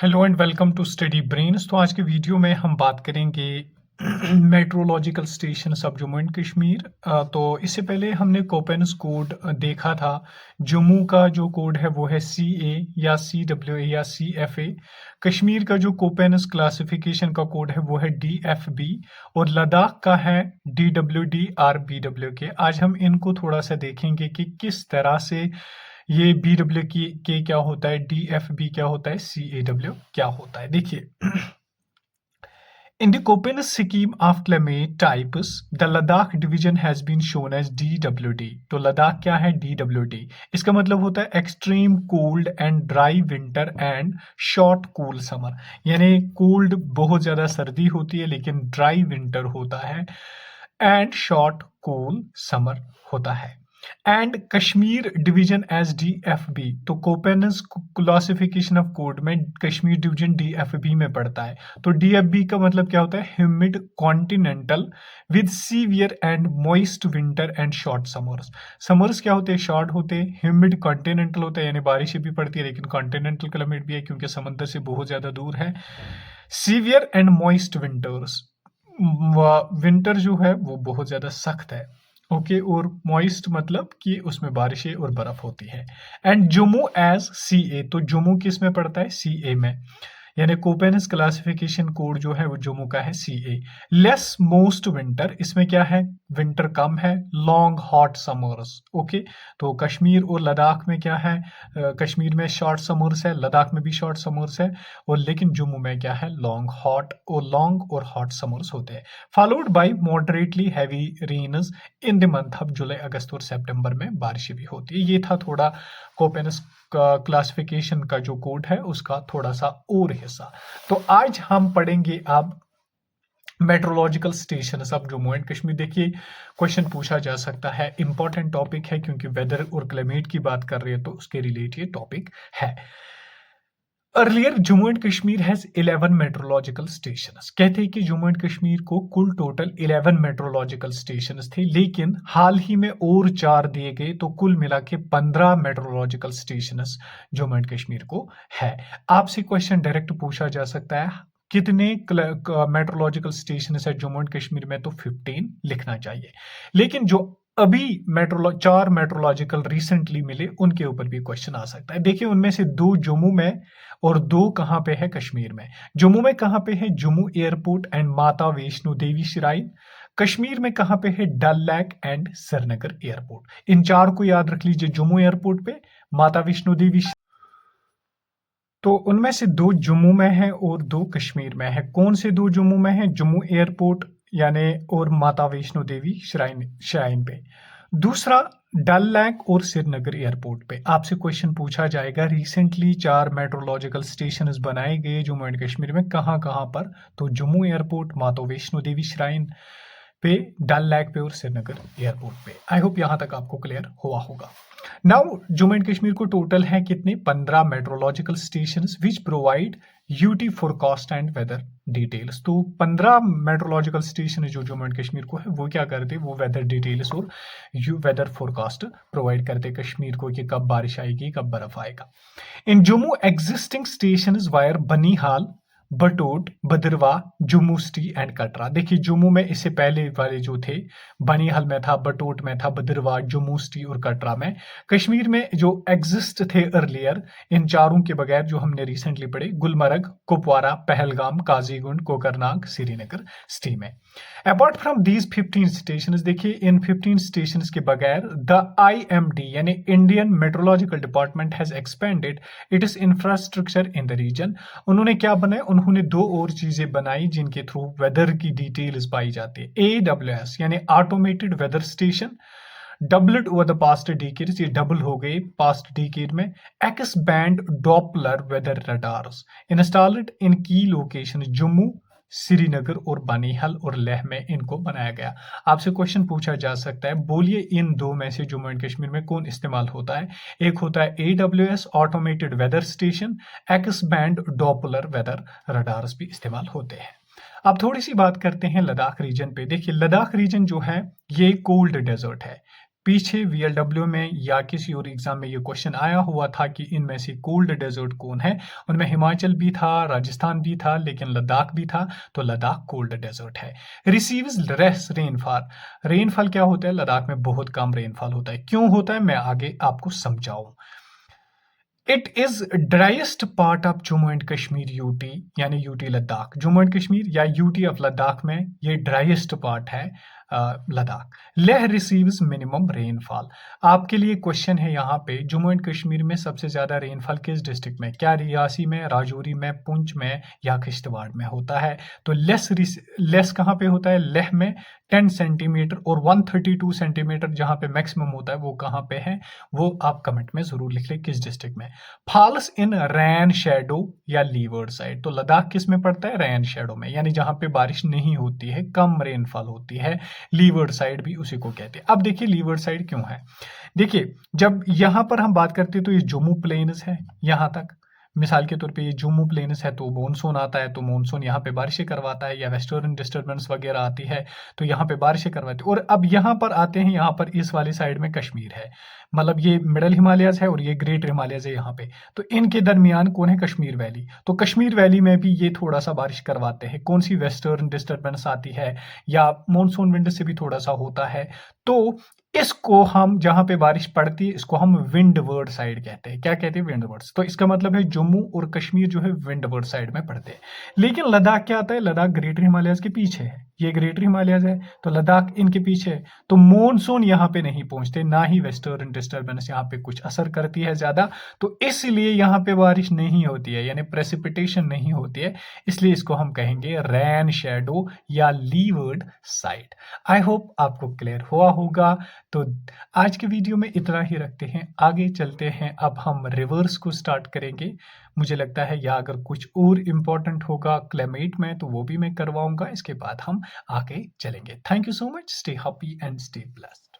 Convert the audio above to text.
Hello and welcome to study brains. तो आज के वीडियो में हम बात करेंगे मेट्रोलॉजिकल स्टेशन सब जम्मू एंड कश्मीर। तो इससे पहले हमने कोपेनस कोड देखा था। जम्मू का जो कोड है वो है CA या CWA या CFA। कश्मीर का जो कोपेनस क्लासिफिकेशन का कोड है वो है DFB और लद्दाख का है DWD RBWK। आज हम इनको थोड़ा सा देखेंगे कि किस तरह से ये BWK क्या होता है, DFB क्या होता है, CAW क्या होता है। देखिए, in the Köppen scheme of climate types, the Ladakh division has been shown as DWD। तो लद्दाख क्या है? DWD। इसका मतलब होता है extreme cold and dry winter and short cool summer. यानी कोल्ड बहुत ज्यादा सर्दी होती है लेकिन ड्राई विंटर होता है एंड शॉर्ट कूल समर होता है। And Kashmir division as DFB। तो कोपेनस क्लासिफिकेशन ऑफ कोड में कश्मीर डिवीजन DFB में पड़ता है। तो DFB का मतलब क्या होता है? Humid continental with severe and moist winter and short summers. Summers क्या होते हैं? शॉर्ट होते हैं। ह्यूमिड कॉन्टिनेंटल होता है यानी बारिशें भी पड़ती है लेकिन कॉन्टिनेंटल क्लाइमेट भी है क्योंकि समंदर से बहुत ज्यादा दूर है। Severe and moist winters, winter जो है वो बहुत ज्यादा सख्त है। ओके और मॉइस्ट मतलब कि उसमें बारिशें और बर्फ होती है। And Jammu as CA। तो जम्मू किस में पड़ता है? CA में। यानी कोपेनस क्लासिफिकेशन कोड जो है वो जम्मू का है CA। लेस मोस्ट विंटर, इसमें क्या है? विंटर कम है। Long hot summers. ओके, तो कश्मीर और लद्दाख में क्या है? कश्मीर में शॉर्ट समर्स है, लद्दाख में भी शॉर्ट समर्स है और लेकिन जम्मू में क्या है? लॉन्ग और हॉट समर्स होते हैं। Followed by moderately heavy rains in the month of July, अगस्त और सितंबर में बारिशें भी होती है। ये था थोड़ा कोपेनस क्लासिफिकेशन का जो कोड है उसका थोड़ा सा और हिस्सा। तो आज हम पढ़ेंगे अब मेट्रोलॉजिकल स्टेशन सब जम्मू एंड कश्मीर। देखिए, क्वेश्चन पूछा जा सकता है, इंपॉर्टेंट टॉपिक है क्योंकि वेदर और क्लाइमेट की बात कर रहे हैं तो उसके रिलेटेड ये टॉपिक है। Earlier Jammu and Kashmir has 11 meteorological stations. कहते हैं कि जम्मू एंड कश्मीर को कुल टोटल 11 मेट्रोलॉजिकल स्टेशंस थे लेकिन हाल ही में और 4 दिए गए तो कुल मिला के 15 meteorological stations Jammu and Kashmir को है। आपसे क्वेश्चन डायरेक्ट पूछा जा सकता है कितने मेट्रोलॉजिकल स्टेशन है जम्मू एंड कश्मीर में? तो 15 लिखना चाहिए। लेकिन जो अभी 4 मेट्रोलॉजिकल रिसेंटली मिले उनके ऊपर भी क्वेश्चन आ सकता है। देखिए, उनमें से 2 जम्मू में और 2 कहां पे है? कश्मीर में। जम्मू में कहां पे है? जम्मू एयरपोर्ट एंड माता वैष्णो देवी श्राइन। कश्मीर में कहां पे है? डल लेक एंड श्रीनगर एयरपोर्ट। इन 4 को याद रख लीजिए। जम्मू एयरपोर्ट पे माता वैष्णो देवी, तो उनमें से 2 जम्मू में है और 2 कश्मीर में है। कौन से 2 जम्मू में है? जम्मू एयरपोर्ट यानी और माता वैष्णो देवी श्राइन पे। दूसरा डल लेक और श्रीनगर एयरपोर्ट पे। आपसे क्वेश्चन पूछा जाएगा रिसेंटली 4 मेट्रोलॉजिकल स्टेशन बनाए गए जम्मू एंड कश्मीर में, कहां कहां पर? तो जम्मू एयरपोर्ट, माता वैष्णो देवी श्राइन पे, डल लेक पे और श्रीनगर एयरपोर्ट पे। आई होप यहां तक आपको क्लियर हुआ होगा। नाउ जम्मू एंड कश्मीर को टोटल है कितने? 15 meteorological stations which provide UT forecast and weather details. तो 15 मेट्रोलॉजिकल स्टेशन जो जम्मू एंड कश्मीर को है वो क्या करते? वो वेदर डिटेल्स और वेदर फोरकास्ट प्रोवाइड करते कश्मीर को कि कब बारिश आएगी, कब बर्फ आएगा। In Jammu existing station wire Banihal, Batote, Bhadarwah, Jammu city and Katra. देखिए, जम्मू में इससे पहले वाले जो थे बनीहाल में था, बटोट में था, भद्रवा, जम्मू सिटी और कटरा में। कश्मीर में जो एग्जिस्ट थे अर्लियर, इन चारों के बगैर जो हमने रिसेंटली पढ़े, गुलमर्ग, कुपवारा, पहलगाम, काजीगुंड, कोकरनाग, श्रीनगर सिटी में। अपार्ट फ्रॉम दीज 15 स्टेशन, देखिए इन 15 स्टेशन के बगैर द IMD यानी Indian meteorological department has expanded it is infrastructure in the region. उन्होंने क्या बनाया? उन्होंने 2 और चीजें बनाई जिनके थ्रू वेदर की डिटेल्स पाई जाती है। AWS यानी automated weather station, doubled over the past decades, ये डबल हो गए पास्ट डिकेड में। X band Doppler weather radars installed in key location Jammu, Srinagar और बनीहाल और लेह में इनको बनाया गया। आपसे क्वेश्चन पूछा जा सकता है, बोलिए इन 2 में से जम्मू एंड कश्मीर में कौन इस्तेमाल होता है? एक होता है AWS automated weather station, X band Doppler weather radars भी इस्तेमाल होते हैं। अब थोड़ी सी बात करते हैं लद्दाख रीजन पे। देखिए, लद्दाख रीजन जो है ये कोल्ड डेजर्ट है, पीछे वीएलडब्ल्यू में या किसी और एग्जाम में ये क्वेश्चन आया हुआ था कि इनमें से कोल्ड डेजर्ट कौन है। उनमें हिमाचल भी था, राजस्थान भी था, लेकिन लद्दाख भी था, तो लद्दाख कोल्ड डेजर्ट है। रिसीव्स लेस रेनफॉल, रेनफॉल क्या होता है, लद्दाख में बहुत कम रेनफॉल होता है। क्यों होता है मैं आगे आपको समझाऊं। It is driest part of Jammu and Kashmir UT, यानी यूटी लद्दाख, जम्मू एंड कश्मीर या यूटी ऑफ लद्दाख में ये ड्राइएस्ट पार्ट है Ladakh. Leh receives minimum rainfall. आपके लिए क्वेश्चन है यहाँ पे, जम्मू एंड कश्मीर में सबसे ज्यादा रेनफॉल किस डिस्ट्रिक्ट में, क्या रियासी में, राजौरी में, पुंछ में या किश्तवाड़ में होता है। तो लेस कहाँ पे होता है, लेह में 10 सेंटीमीटर, और 132 सेंटीमीटर जहाँ पे मैक्सिमम होता है वो कहाँ पे है, वो आप कमेंट में जरूर लिख ले किस डिस्ट्रिक्ट में। फॉल्स इन रैन शेडो या लीवर्ड साइड, तो लद्दाख किस में पड़ता है, रैन शेडो में, यानी जहां पे बारिश नहीं होती है, कम रेनफॉल होती है। लीवर्ड साइड भी उसी को कहते हैं। अब देखिए लीवर्ड साइड क्यों है। देखिए जब यहां पर हम बात करते हैं तो ये जम्मू प्लेन्स है, यहां तक मिसाल के तौर पे ये जम्मू प्लेन्स है, तो मॉनसून आता है तो मॉनसून यहाँ पे बारिशें करवाता है, या वेस्टर्न डिस्टर्बेंस वगैरह आती है तो यहाँ पे बारिशें करवाती है। और अब यहाँ पर आते हैं, यहाँ पर इस वाली साइड में कश्मीर है, मतलब ये मिडल हिमालयस है और ये ग्रेट हिमालयस है यहाँ पे, तो इनके दरमियान कौन है, कश्मीर वैली। तो कश्मीर वैली में भी ये थोड़ा सा बारिश करवाते हैं। कौन सी, वेस्टर्न डिस्टर्बेंस आती है या मॉनसून विंड से भी थोड़ा सा होता है, तो इसको हम, जहां पे बारिश पड़ती है इसको हम विंडवर्ड साइड कहते हैं। क्या कहते हैं, विंडवर्ड। तो इसका मतलब है जम्मू और कश्मीर जो है विंडवर्ड साइड में पड़ते हैं। लेकिन लद्दाख क्या आता है, लद्दाख ग्रेटर हिमालयस के पीछे है, ये ग्रेटर हिमालयस है तो लद्दाख इनके पीछे है, तो मॉनसून यहाँ पे नहीं पहुंचते, ना ही वेस्टर्न डिस्टर्बेंस यहाँ पे कुछ असर करती है ज्यादा, तो इसलिए यहाँ पे बारिश नहीं होती है, यानी प्रेसिपिटेशन नहीं होती है। इसलिए इसको हम कहेंगे रैन शेडो या लीवर्ड साइड। आई होप आपको क्लियर हुआ होगा। तो आज के वीडियो में इतना ही रखते हैं, आगे चलते हैं। अब हम रिवर्स को स्टार्ट करेंगे, मुझे लगता है, या अगर कुछ और इम्पोर्टेंट होगा क्लाइमेट में तो वो भी मैं करवाऊंगा। इसके बाद हम आगे चलेंगे। Thank you so much, stay happy and stay blessed.